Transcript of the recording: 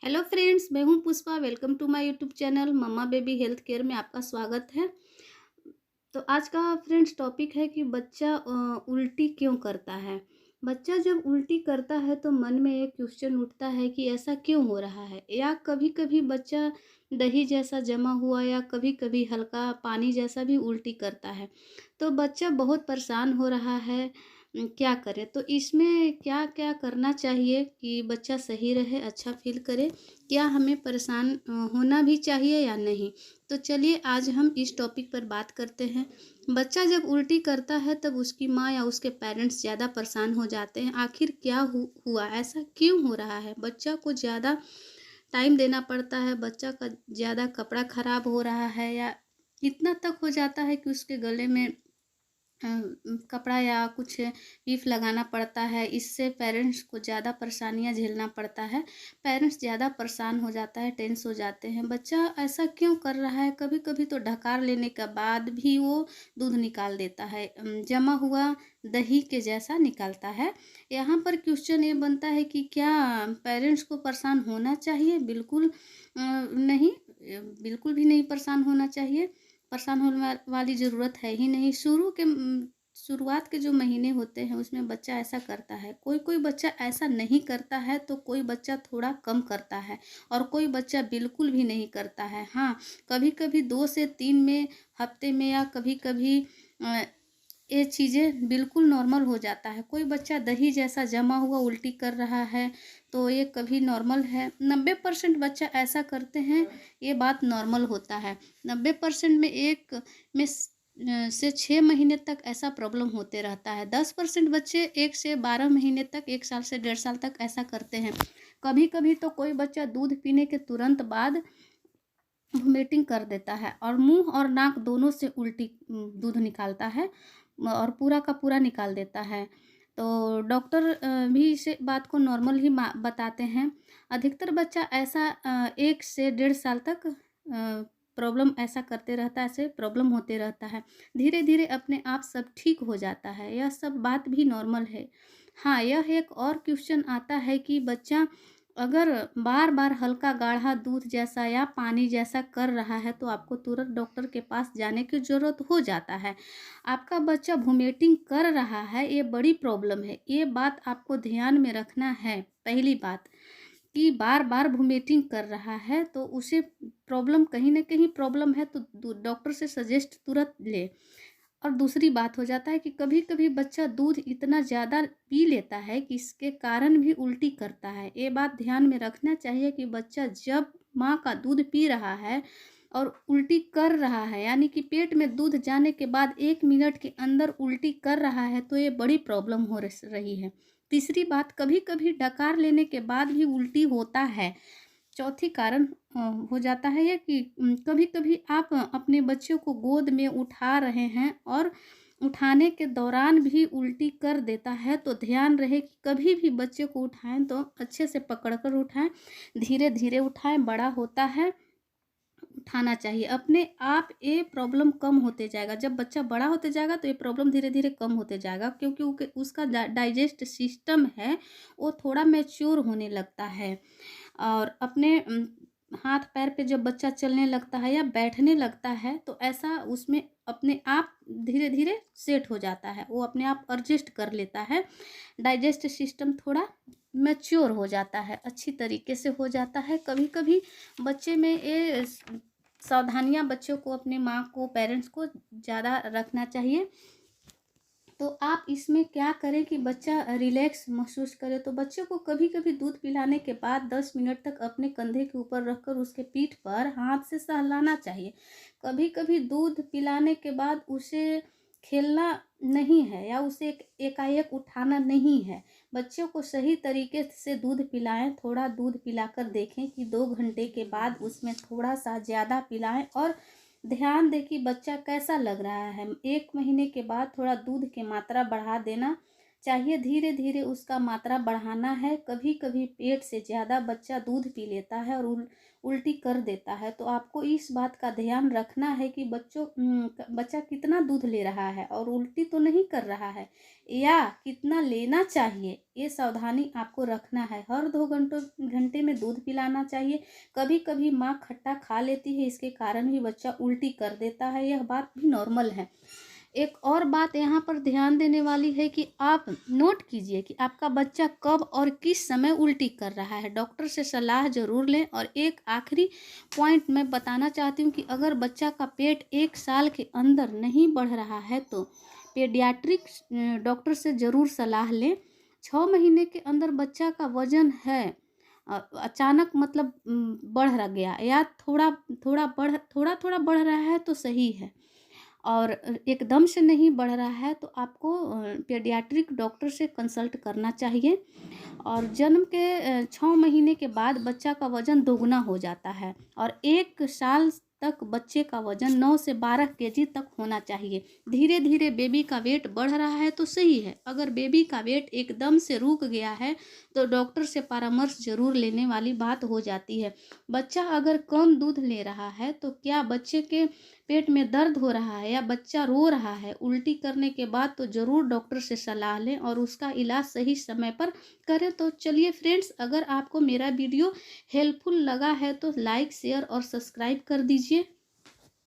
Hello friends, मैं हूं Pushpa. Welcome to my YouTube channel mamma baby health care में आपका स्वागत है। तो आज का फ्रेंड्स टॉपिक है कि बच्चा उल्टी क्यों करता है। बच्चा जब उल्टी करता है तो मन में एक क्वेश्चन उठता है कि ऐसा क्यों हो रहा है, या कभी कभी बच्चा दही जैसा जमा हुआ या कभी कभी हल्का पानी जैसा भी उल्टी करता है। तो बच्चा बहुत परेशान हो रहा है। क्या करें, तो इसमें क्या क्या करना चाहिए कि बच्चा सही रहे, अच्छा फील करे। क्या हमें परेशान होना भी चाहिए या नहीं। तो चलिए आज हम इस टॉपिक पर बात करते हैं। बच्चा जब उल्टी करता है तब उसकी माँ या उसके पेरेंट्स ज़्यादा परेशान हो जाते हैं। आखिर क्या हुआ, ऐसा क्यों हो रहा है। बच्चा को ज़्यादा टाइम देना पड़ता है, बच्चा का ज़्यादा कपड़ा ख़राब हो रहा है, या इतना तक हो जाता है कि उसके गले में कपड़ा या कुछ लीफ लगाना पड़ता है। इससे पेरेंट्स को ज़्यादा परेशानियां झेलना पड़ता है। पेरेंट्स ज़्यादा परेशान हो जाता है, टेंस हो जाते हैं। बच्चा ऐसा क्यों कर रहा है। कभी कभी तो ढकार लेने के बाद भी वो दूध निकाल देता है, जमा हुआ दही के जैसा निकालता है। यहाँ पर क्वेश्चन ये बनता है कि क्या पेरेंट्स को परेशान होना चाहिए। बिल्कुल नहीं, बिल्कुल भी नहीं परेशान होना चाहिए। परेशान होने वाली ज़रूरत है ही नहीं। शुरुआत के जो महीने होते हैं उसमें बच्चा ऐसा करता है। कोई कोई बच्चा ऐसा नहीं करता है, तो कोई बच्चा थोड़ा कम करता है और कोई बच्चा बिल्कुल भी नहीं करता है। हाँ, कभी कभी 2 से 3 में हफ्ते में, या कभी कभी ये चीज़ें बिल्कुल नॉर्मल हो जाता है। कोई बच्चा दही जैसा जमा हुआ उल्टी कर रहा है तो ये कभी नॉर्मल है। 90% बच्चा ऐसा करते हैं, ये बात नॉर्मल होता है। 90% में एक में से 6 महीने तक ऐसा प्रॉब्लम होते रहता है। 10% बच्चे 1 से 12 महीने तक, 1 साल से 1.5 साल तक ऐसा करते हैं। कभी कभी तो कोई बच्चा दूध पीने के तुरंत बाद वोमिटिंग कर देता है और मुंह और नाक दोनों से उल्टी दूध निकालता है और पूरा का पूरा निकाल देता है। तो डॉक्टर भी इसे बात को नॉर्मल ही बताते हैं। अधिकतर बच्चा ऐसा 1 से 1.5 साल तक प्रॉब्लम ऐसा करते रहता है, ऐसे प्रॉब्लम होते रहता है। धीरे धीरे अपने आप सब ठीक हो जाता है। यह सब बात भी नॉर्मल है। हाँ, यह एक और क्वेश्चन आता है कि बच्चा अगर बार बार हल्का गाढ़ा दूध जैसा या पानी जैसा कर रहा है तो आपको तुरंत डॉक्टर के पास जाने की ज़रूरत हो जाता है। आपका बच्चा वोमिटिंग कर रहा है, ये बड़ी प्रॉब्लम है। ये बात आपको ध्यान में रखना है। पहली बात कि बार बार वोमिटिंग कर रहा है तो उसे प्रॉब्लम, कहीं ना कहीं प्रॉब्लम है, तो डॉक्टर से सजेस्ट तुरंत ले। और दूसरी बात हो जाता है कि कभी कभी बच्चा दूध इतना ज़्यादा पी लेता है कि इसके कारण भी उल्टी करता है। ये बात ध्यान में रखना चाहिए कि बच्चा जब माँ का दूध पी रहा है और उल्टी कर रहा है, यानी कि पेट में दूध जाने के बाद 1 मिनट के अंदर उल्टी कर रहा है, तो ये बड़ी प्रॉब्लम हो रही है। तीसरी बात, कभी कभी डकार लेने के बाद भी उल्टी होता है। चौथी कारण हो जाता है ये कि कभी कभी आप अपने बच्चों को गोद में उठा रहे हैं और उठाने के दौरान भी उल्टी कर देता है। तो ध्यान रहे कि कभी भी बच्चे को उठाएं तो अच्छे से पकड़कर उठाएं, धीरे धीरे उठाएं। बड़ा होता है, उठाना चाहिए। अपने आप ये प्रॉब्लम कम होते जाएगा। जब बच्चा बड़ा होते जाएगा तो ये प्रॉब्लम धीरे धीरे कम होते जाएगा, क्योंकि उसका डाइजेस्ट सिस्टम है वो थोड़ा मैच्योर होने लगता है। और अपने हाथ पैर पे जब बच्चा चलने लगता है या बैठने लगता है तो ऐसा उसमें अपने आप धीरे धीरे सेट हो जाता है, वो अपने आप एडजस्ट कर लेता है। डाइजेस्ट सिस्टम थोड़ा मैच्योर हो जाता है, अच्छी तरीके से हो जाता है। कभी कभी बच्चे में ये सावधानियां बच्चों को, अपने माँ को, पेरेंट्स को ज़्यादा रखना चाहिए। तो आप इसमें क्या करें कि बच्चा रिलैक्स महसूस करे। तो बच्चे को कभी कभी दूध पिलाने के बाद 10 मिनट तक अपने कंधे के ऊपर रखकर उसके पीठ पर हाथ से सहलाना चाहिए। कभी कभी दूध पिलाने के बाद उसे खेलना नहीं है या उसे एकाएक उठाना नहीं है। बच्चों को सही तरीके से दूध पिलाएं। थोड़ा दूध पिलाकर देखें कि 2 घंटे के बाद उसमें थोड़ा सा ज़्यादा पिलाएं और ध्यान दें कि बच्चा कैसा लग रहा है। 1 महीने के बाद थोड़ा दूध की मात्रा बढ़ा देना चाहिए धीरे धीरे उसका मात्रा बढ़ाना है। कभी कभी पेट से ज़्यादा बच्चा दूध पी लेता है और उल्टी कर देता है, तो आपको इस बात का ध्यान रखना है कि बच्चा कितना दूध ले रहा है और उल्टी तो नहीं कर रहा है, या कितना लेना चाहिए, ये सावधानी आपको रखना है। हर 2 घंटे में दूध पिलाना चाहिए। कभी कभी माँ खट्टा खा लेती है, इसके कारण भी बच्चा उल्टी कर देता है, यह बात भी नॉर्मल है। एक और बात यहाँ पर ध्यान देने वाली है कि आप नोट कीजिए कि आपका बच्चा कब और किस समय उल्टी कर रहा है। डॉक्टर से सलाह ज़रूर लें। और एक आखिरी पॉइंट मैं बताना चाहती हूँ कि अगर बच्चा का पेट 1 साल के अंदर नहीं बढ़ रहा है तो पेडियाट्रिक डॉक्टर से ज़रूर सलाह लें। 6 महीने के अंदर बच्चा का वजन है अचानक मतलब बढ़ गया या थोड़ा थोड़ा बढ़ रहा है तो सही है, और एकदम से नहीं बढ़ रहा है तो आपको पेडियाट्रिक डॉक्टर से कंसल्ट करना चाहिए। और जन्म के 6 महीने के बाद बच्चा का वज़न दोगुना हो जाता है और 1 साल तक बच्चे का वज़न 9 से 12 केजी तक होना चाहिए। धीरे धीरे बेबी का वेट बढ़ रहा है तो सही है। अगर बेबी का वेट एकदम से रुक गया है तो डॉक्टर से परामर्श जरूर लेने वाली बात हो जाती है। बच्चा अगर कम दूध ले रहा है तो क्या बच्चे के पेट में दर्द हो रहा है या बच्चा रो रहा है उल्टी करने के बाद, तो ज़रूर डॉक्टर से सलाह लें और उसका इलाज सही समय पर करें। तो चलिए फ्रेंड्स, अगर आपको मेरा वीडियो हेल्पफुल लगा है तो लाइक शेयर और सब्सक्राइब कर दीजिए।